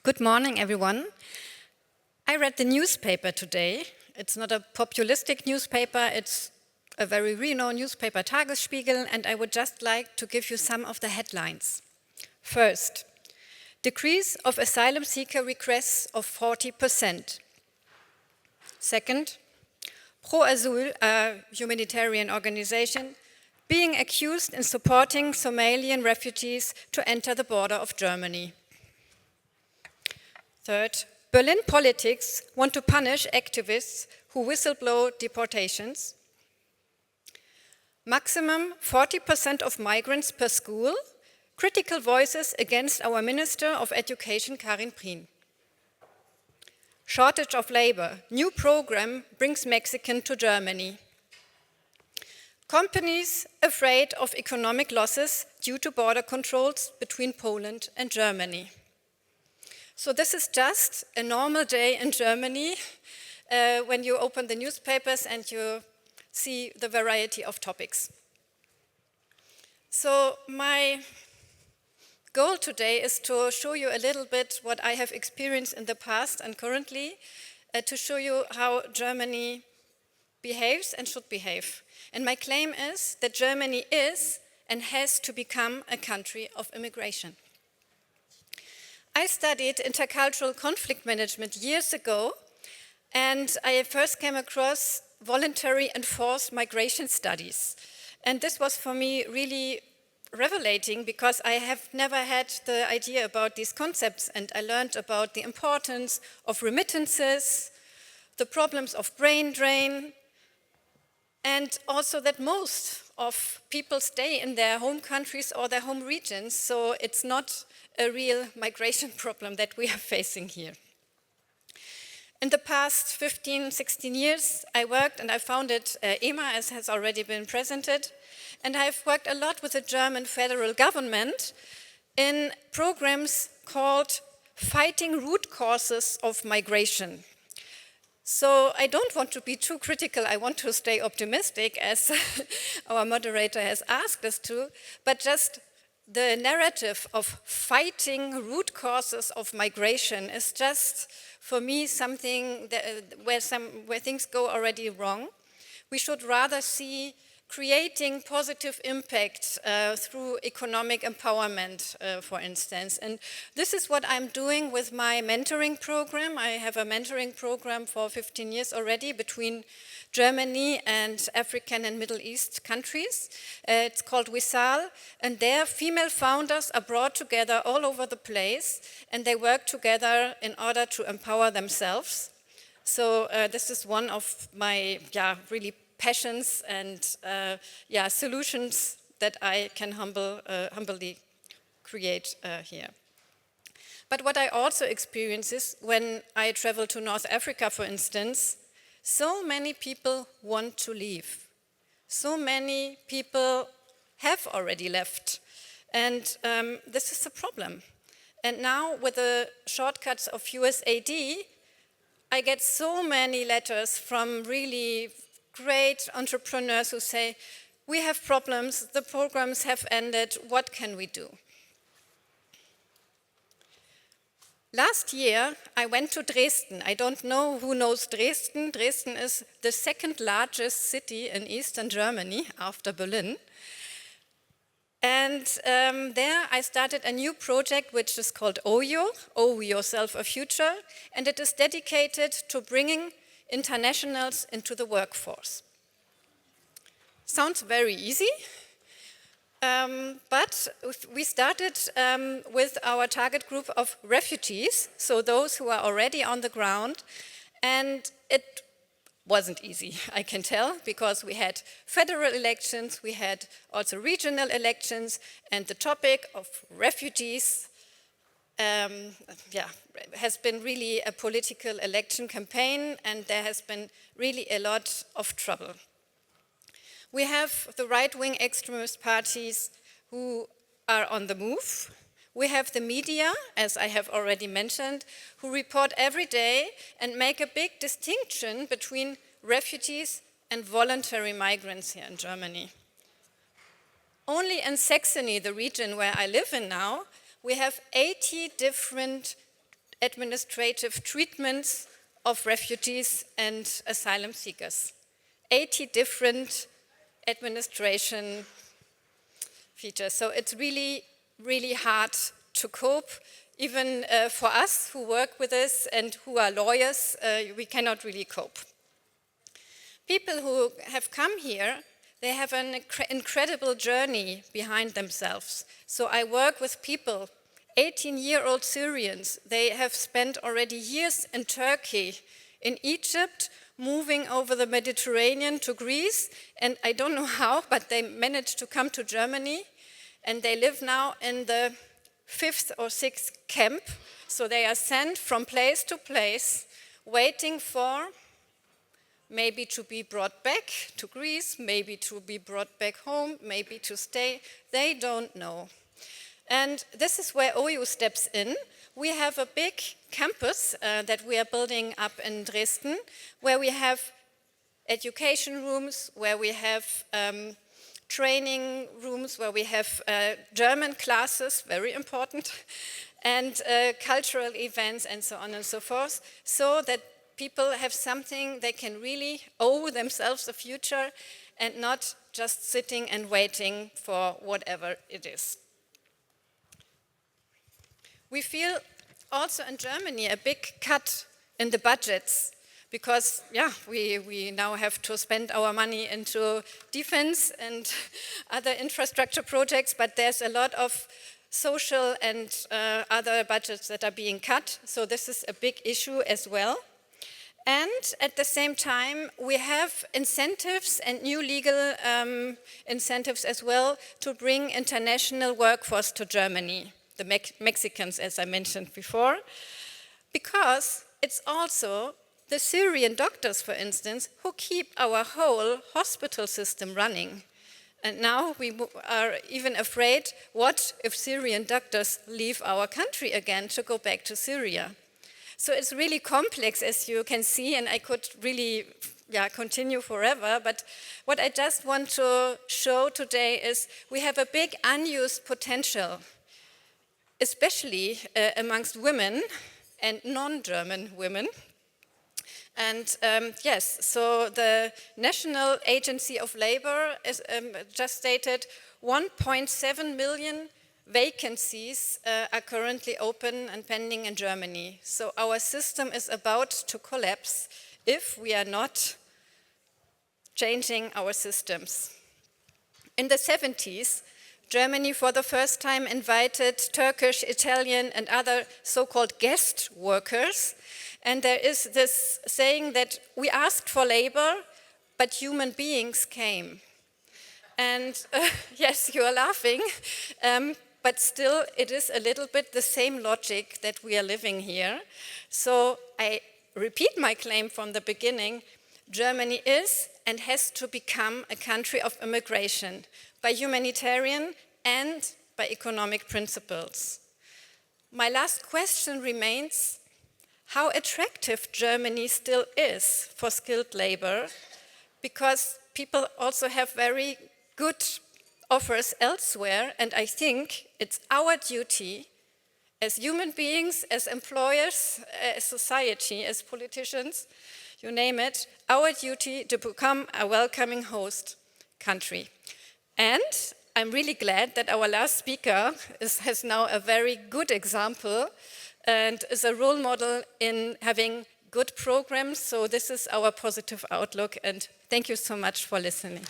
Good morning, everyone. I read the newspaper today. It's not a populistic newspaper, it's a very renowned newspaper, Tagesspiegel, and I would just like to give you some of the headlines. First, decrease of asylum seeker requests of 40%. Second, Pro-Asyl, a humanitarian organization, being accused in supporting Somalian refugees to enter the border of Germany. Third, Berlin politics want to punish activists who whistleblow deportations. Maximum 40% of migrants per school, critical voices against our Minister of Education, Karin Prien. Shortage of labor, new program brings Mexican to Germany. Companies afraid of economic losses due to border controls between Poland and Germany. So this is just a normal day in Germany when you open the newspapers and you see the variety of topics. So my goal today is to show you a little bit what I have experienced in the past and currently, to show you how Germany behaves and should behave. And my claim is that Germany is and has to become a country of immigration. I studied intercultural conflict management years ago, and I first came across voluntary and forced migration studies. And this was for me really revelating because I have never had the idea about these concepts, and I learned about the importance of remittances, the problems of brain drain, and also that most of people stay in their home countries or their home regions, so it's not a real migration problem that we are facing here. In the past 15, 16 years, I worked and I founded EMA, as has already been presented, and I've worked a lot with the German federal government in programs called Fighting Root Causes of Migration. So I don't want to be too critical, I want to stay optimistic as our moderator has asked us to, but just the narrative of fighting root causes of migration is just, for me, something where things go already wrong. We should rather see creating positive impact through economic empowerment, for instance. And this is what I'm doing with my mentoring program. I have a mentoring program for 15 years already between Germany and African and Middle East countries. It's called WISAL, and there female founders are brought together all over the place, and they work together in order to empower themselves. So this is one of my really passions and solutions that I can humbly create here. But what I also experience is when I travel to North Africa, for instance, so many people want to leave. So many people have already left. And this is a problem. And now with the shortcuts of USAID, I get so many letters from really great entrepreneurs who say, we have problems, the programs have ended, what can we do? Last year, I went to Dresden. I don't know who knows Dresden. Dresden is the second largest city in Eastern Germany after Berlin. And there I started a new project which is called OWYO, Owe Yourself a Future, and it is dedicated to bringing internationals into the workforce. Sounds very easy. But we started with our target group of refugees, so those who are already on the ground, and it wasn't easy, I can tell, because we had federal elections, we had also regional elections, and the topic of refugees has been really a political election campaign, and there has been really a lot of trouble. We have the right-wing extremist parties who are on the move. We have the media, as I have already mentioned, who report every day and make a big distinction between refugees and voluntary migrants here in Germany. Only in Saxony, the region where I live in now, we have 80 different administrative treatments of refugees and asylum seekers. 80 different administration features. So it's really, really hard to cope. Even for us who work with this and who are lawyers, we cannot really cope. People who have come here, they have an incredible journey behind themselves. So I work with people, 18-year-old Syrians. They have spent already years in Turkey, in Egypt, moving over the Mediterranean to Greece, and I don't know how, but they managed to come to Germany, and they live now in the 5th or 6th camp. So they are sent from place to place, waiting for maybe to be brought back to Greece, maybe to be brought back home, maybe to stay. They don't know. And this is where OWYO steps in. We have a big campus that we are building up in Dresden, where we have education rooms, where we have training rooms, where we have German classes, very important, and cultural events and so on and so forth, so that people have something they can really owe themselves a future and not just sitting and waiting for whatever it is. We feel also in Germany a big cut in the budgets because, we now have to spend our money into defense and other infrastructure projects, but there's a lot of social and other budgets that are being cut, so this is a big issue as well. And at the same time, we have incentives and new legal incentives as well to bring international workforce to Germany, the Mexicans, as I mentioned before, because it's also the Syrian doctors, for instance, who keep our whole hospital system running. And now we are even afraid, what if Syrian doctors leave our country again to go back to Syria? So it's really complex, as you can see, and I could really continue forever, but what I just want to show today is we have a big unused potential, especially amongst women and non-German women. And so the National Agency of Labor is, just stated 1.7 million vacancies are currently open and pending in Germany. So our system is about to collapse if we are not changing our systems. In the 70s, Germany for the first time invited Turkish, Italian and other so-called guest workers. And there is this saying that we asked for labor, but human beings came. And yes, you are laughing, but still it is a little bit the same logic that we are living here. So I repeat my claim from the beginning, Germany is and has to become a country of immigration by humanitarian and by economic principles. My last question remains, how attractive Germany still is for skilled labor, because people also have very good offers elsewhere, and I think it's our duty as human beings, as employers, as society, as politicians, you name it, our duty to become a welcoming host country. And I'm really glad that our last speaker has now a very good example and is a role model in having good programs. So this is our positive outlook, and thank you so much for listening.